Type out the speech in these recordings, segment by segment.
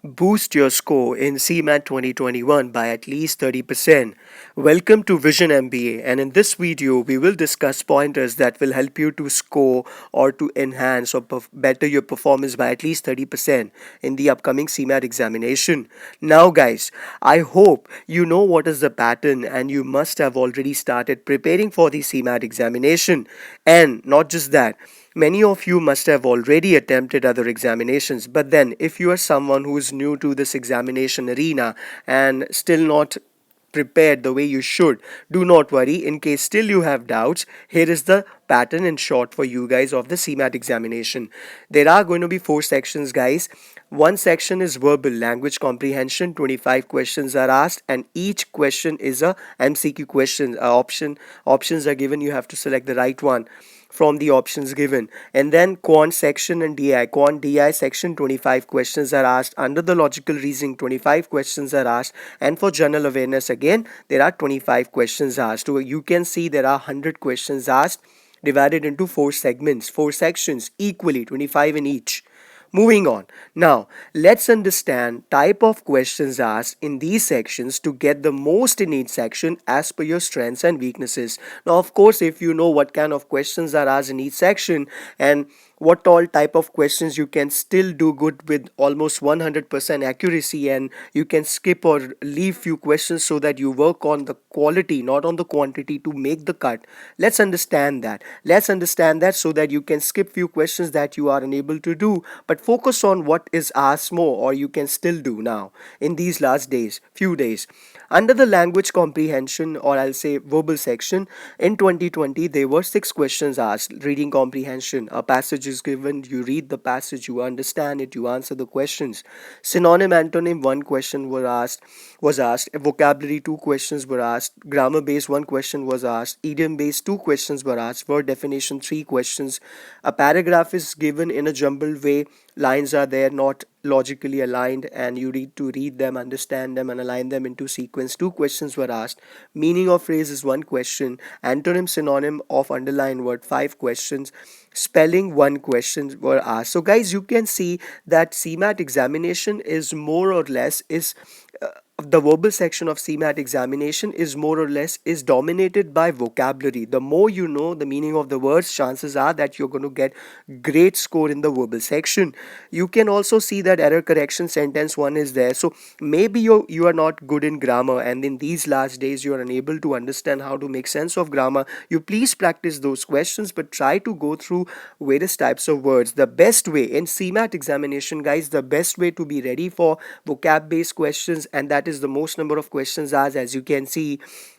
Boost your score in CMAT 2021 by at least 30%. Welcome to Vision MBA, and in this video we will discuss pointers that will help you to score or to enhance or better your performance by at least 30% in the upcoming CMAT examination. Now guys, I hope you know what is the pattern and you must have already started preparing for the CMAT examination. And not just that, many of you must have already attempted other examinations, but then if you are someone who is new to this examination arena and still not prepared the way you should, do not worry. In case still you have doubts, here is the pattern in short for you guys of the CMAT examination. There are going to be 4 sections, guys. One section is verbal language comprehension. 25 questions are asked, and each question is a MCQ question. Options are given. You have to select the right one from the options given. And then quant section and DI section, 25 questions are asked. Under the logical reasoning, 25 questions are asked. And for general awareness, again there are 25 questions asked. So you can see there are 100 questions asked, divided into 4 segments, 4 sections, equally 25 in each. Moving on. Now, let's understand type of questions asked in these sections to get the most in each section as per your strengths and weaknesses. Now, of course, if you know what kind of questions are asked in each section and what all type of questions, you can still do good with almost 100% accuracy, and you can skip or leave few questions so that you work on the quality, not on the quantity, to make the cut. Let's understand that so that you can skip few questions that you are unable to do, but focus on what is asked more or you can still do now in these last few days. Under the language comprehension, or I'll say verbal section, in 2020 there were 6 questions asked. Reading comprehension, a passage is given, you read the passage, you understand it, you answer the questions. Synonym antonym, 1 question was asked. Vocabulary, 2 questions were asked. Grammar based, 1 question was asked. Idiom based, 2 questions were asked. Word definition, 3 questions. A paragraph is given in a jumbled way. Lines are there not logically aligned, and you need to read them, understand them, and align them into sequence. 2 questions were asked. Meaning of phrase is 1 question. Antonym synonym of underlined word, 5 questions. Spelling, 1 question were asked. So guys, you can see that CMAT examination is more or less is the verbal section of CMAT examination is more or less is dominated by vocabulary. The more you know the meaning of the words, chances are that you're going to get great score in the verbal section. You can also see that error correction sentence 1 is there. So maybe you are not good in grammar, and in these last days you are unable to understand how to make sense of grammar. You please practice those questions, but try to go through various types of words. The best way in CMAT examination, guys, the best way to be ready for vocab based questions, and that is the most number of questions asked, as you can see.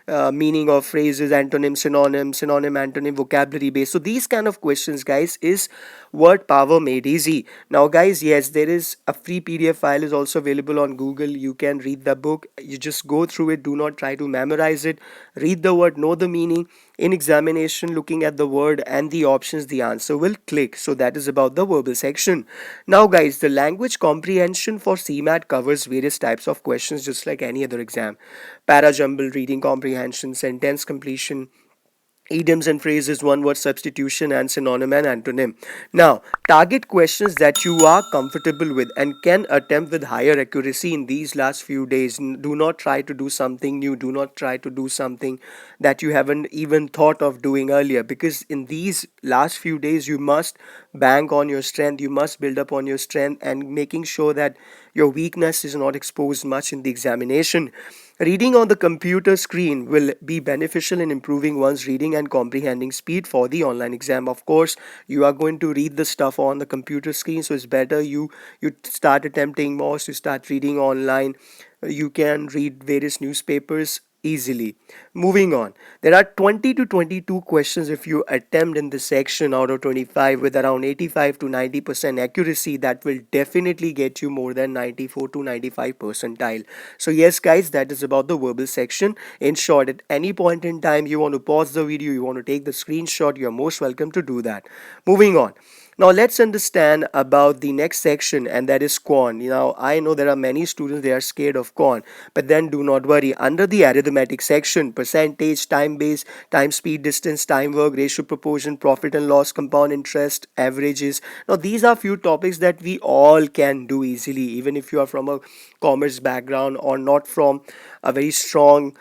Meaning of phrases, antonym, synonym, antonym, vocabulary based. So these kind of questions, guys, is word power made easy. Now guys, yes, there is a free PDF file is also available on Google. You can read the book, you just go through it, do not try to memorize it. Read the word, know the meaning. In examination, looking at the word and the options, the answer will click. So that is about the verbal section. Now guys, the language comprehension for CMAT covers various types of questions just like any other exam. Para jumble, reading comprehension, sentence completion, idioms and phrases, 1 word substitution, and synonym and antonym. Now, target questions that you are comfortable with and can attempt with higher accuracy in these last few days. Do not try to do something new. Do not try to do something that you haven't even thought of doing earlier, because in these last few days you must bank on your strength. You must build up on your strength and making sure that your weakness is not exposed much in the examination. Reading on the computer screen will be beneficial in improving one's reading and comprehending speed for the online exam. Of course, you are going to read the stuff on the computer screen, so it's better you start attempting more, you start reading online. You can read various newspapers easily. Moving on, there are 20 to 22 questions if you attempt in this section out of 25 with around 85 to 90% accuracy. That will definitely get you more than 94 to 95 percentile. So yes guys, that is about the verbal section. In short, at any point in time you want to pause the video, you want to take the screenshot, you are most welcome to do that. Moving on, Now let's understand about the next section, and that is quant. Now I know there are many students they are scared of quant, but then do not worry. Under the arithmetic section, percentage, time base, time speed distance, time work, ratio proportion, profit and loss, compound interest, averages. Now these are few topics that we all can do easily, even if you are from a commerce background or not from a very strong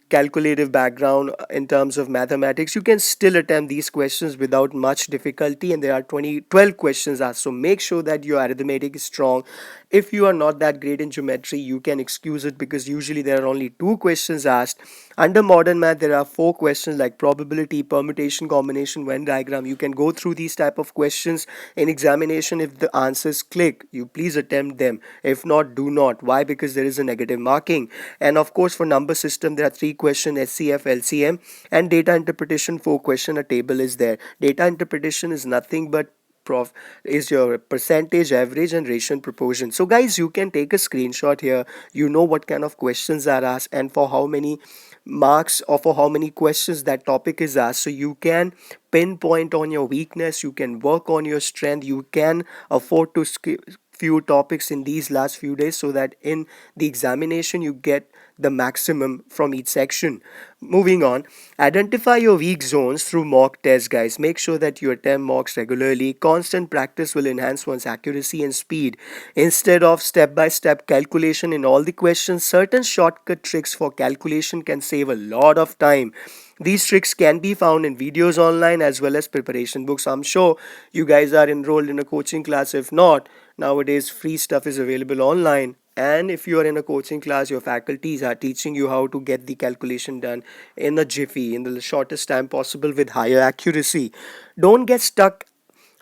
calculative background in terms of mathematics, you can still attempt these questions without much difficulty, and there are 12 questions asked. So make sure that your arithmetic is strong. If you are not that great in geometry, you can excuse it, because usually there are only two questions asked. Under modern math, there are four questions like probability, permutation, combination, Venn diagram. You can go through these type of questions in examination. If the answers click, you please attempt them. If not, do not. Why? Because there is a negative marking. And of course, for number system, there are three questions: SCF, LCM, and data interpretation. Four question. A table is there. Data interpretation is nothing but prof is your percentage, average, and ratio and proportion. So guys, you can take a screenshot here. You know what kind of questions are asked and for how many marks or for how many questions that topic is asked. So you can pinpoint on your weakness, you can work on your strength, you can afford to skip few topics in these last few days, so that in the examination you get the maximum from each section. Moving on, identify your weak zones through mock tests, guys. Make sure that you attempt mocks regularly. Constant practice will enhance one's accuracy and speed. Instead of step by step calculation in all the questions, certain shortcut tricks for calculation can save a lot of time. These tricks can be found in videos online as well as preparation books. I'm sure you guys are enrolled in a coaching class. If not, nowadays free stuff is available online. And if you are in a coaching class, your faculties are teaching you how to get the calculation done in a jiffy, in the shortest time possible with higher accuracy. Don't get stuck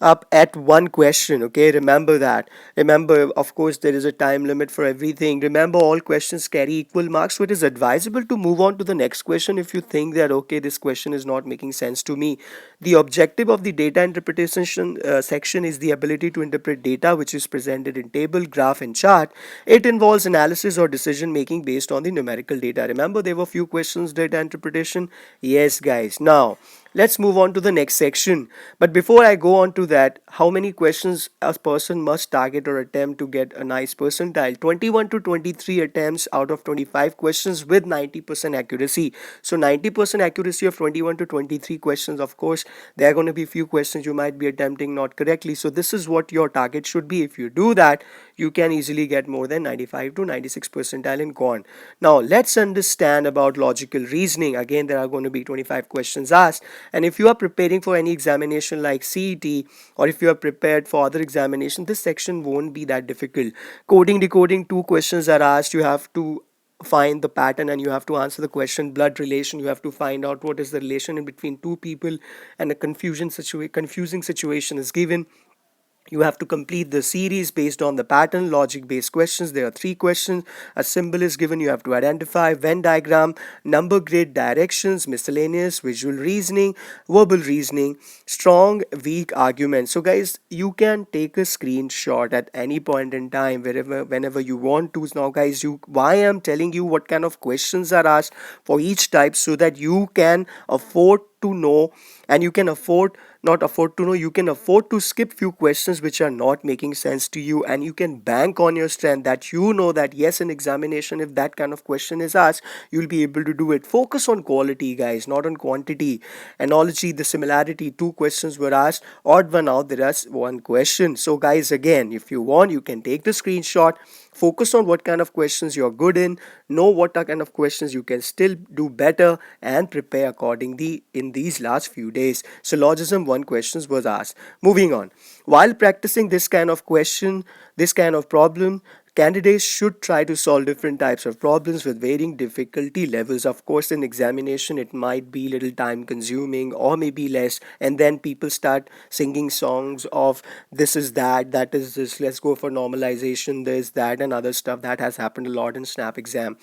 up at one question. Okay, remember that. Remember, of course, there is a time limit for everything. Remember, all questions carry equal marks, so it is advisable to move on to the next question if you think that okay, this question is not making sense to me. The objective of the data interpretation section is the ability to interpret data which is presented in table, graph, and chart. It involves analysis or decision making based on the numerical data. Remember, there were few questions data interpretation. Yes, guys. Now let's move on to the next section. But before I go on to that, how many questions a person must target or attempt to get a nice percentile? 21 to 23 attempts out of 25 questions with 90% accuracy. So 90% accuracy of 21 to 23 questions. Of course, there are going to be few questions you might be attempting not correctly. So this is what your target should be. If you do that, you can easily get more than 95 to 96 percentile in quant. Now let's understand about logical reasoning. Again, there are going to be 25 questions asked, and if you are preparing for any examination like CET, or if you are prepared for other examination, this section won't be that difficult. Coding, decoding, two questions are asked. You have to find the pattern and you have to answer the question. Blood relation, you have to find out what is the relation in between two people, and a confusing situation is given. You have to complete the series based on the pattern. Logic based questions, there are three questions. A symbol is given, you have to identify. Venn diagram, number grid, directions, miscellaneous, visual reasoning, verbal reasoning, strong weak argument. So guys, you can take a screenshot at any point in time, whenever you want to. Now guys, you why I'm telling you what kind of questions are asked for each type, so that you can afford to know, and you can afford not afford to know, you can afford to skip few questions which are not making sense to you, and you can bank on your strength that you know that yes, in examination if that kind of question is asked, you'll be able to do it. Focus on quality, guys, not on quantity. Analogy, the similarity, two questions were asked, odd one out, there is one question. So guys, again, if you want, you can take the screenshot. Focus on what kind of questions you're good in, know what kind of questions you can still do better, and prepare accordingly in these last few days. Syllogism 1 questions was asked. Moving on. While practicing this kind of question, this kind of problem, candidates should try to solve different types of problems with varying difficulty levels. Of course, in examination, it might be little time consuming or maybe less, and then people start singing songs of this is that, that is this, let's go for normalization, this, that, and other stuff that has happened a lot in SNAP exam.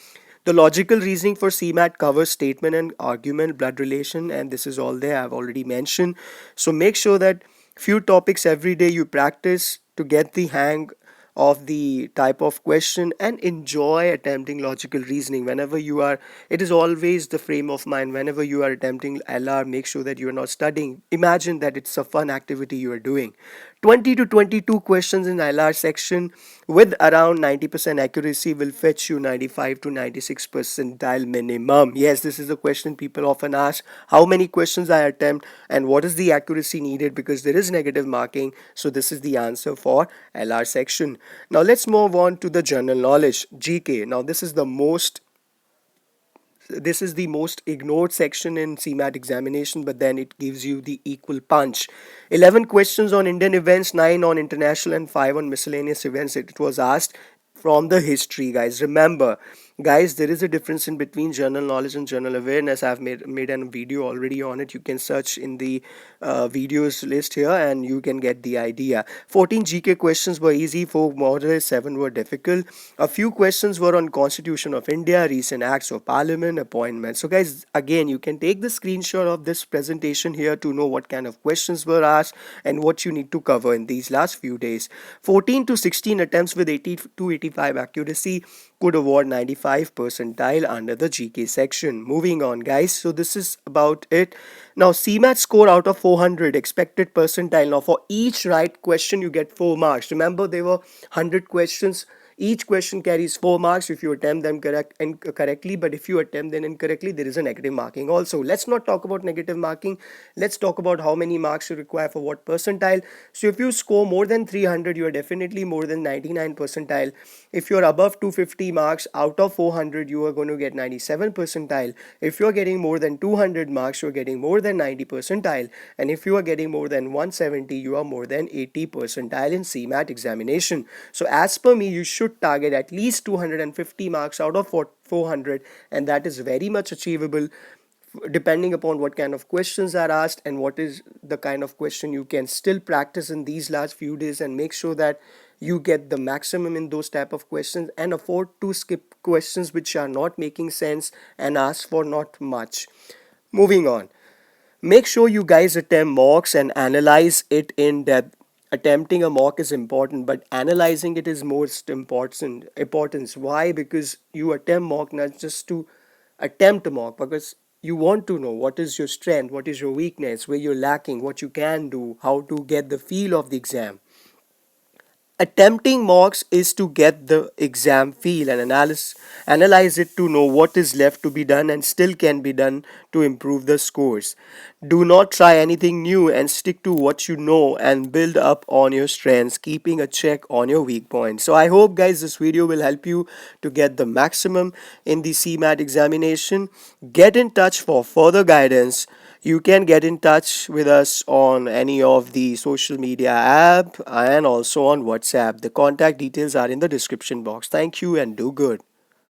The logical reasoning for CMAT covers statement and argument, blood relation, and this is all there. I've already mentioned. So make sure that few topics every day you practice to get the hang of the type of question, and enjoy attempting logical reasoning whenever you are. It is always the frame of mind. Whenever you are attempting LR, make sure that you are not studying. Imagine that it's a fun activity you are doing. 20 to 22 questions in LR section with around 90% accuracy will fetch you 95 to 96 percentile minimum. Yes, this is a question people often ask: how many questions I attempt and what is the accuracy needed, because there is negative marking. So this is the answer for LR section. Now let's move on to the general knowledge, GK. Now this is the most ignored section in CMAT examination, but then it gives you the equal punch. 11 questions on Indian events, 9 on international, and 5 on miscellaneous events. It was asked from the history, guys. Remember, guys, there is a difference in between general knowledge and general awareness. I've made a video already on it. You can search in the videos list here and you can get the idea. 14 GK questions were easy, 4 moderate, 7 were difficult. A few questions were on Constitution of India, recent acts of parliament, appointments. So guys, again, you can take the screenshot of this presentation here to know what kind of questions were asked and what you need to cover in these last few days. 14 to 16 attempts with 80 to 85 accuracy could award 95 percentile under the GK section. Moving on, guys. So this is about it. Now, CMAT score out of 400, expected percentile. Now, for each right question, you get 4 marks. Remember, there were 100 questions. Each question carries 4 marks if you attempt them correctly, but if you attempt them incorrectly, there is a negative marking also. Let's not talk about negative marking. Let's talk about how many marks you require for what percentile. So if you score more than 300, you are definitely more than 99 percentile. If you're above 250 marks out of 400, you are going to get 97 percentile. If you're getting more than 200 marks, you're getting more than 90 percentile. And if you are getting more than 170, you are more than 80 percentile in CMAT examination. So as per me, you should target at least 250 marks out of 400, and that is very much achievable depending upon what kind of questions are asked and what is the kind of question you can still practice in these last few days, and make sure that you get the maximum in those type of questions and afford to skip questions which are not making sense and ask for not much. Moving on, make sure you guys attempt mocks and analyze it in depth. Attempting a mock is important, but analyzing it is most important. Importance. Why? Because you attempt mock not just to attempt a mock, because you want to know what is your strength, what is your weakness, where you're lacking, what you can do, how to get the feel of the exam. Attempting mocks is to get the exam feel and analyze it to know what is left to be done and still can be done to improve the scores. Do not try anything new and stick to what you know and build up on your strengths, keeping a check on your weak points. So I hope, guys, this video will help you to get the maximum in the CMAT examination. Get in touch for further guidance. You can get in touch with us on any of the social media app and also on WhatsApp. The contact details are in the description box. Thank you and do good.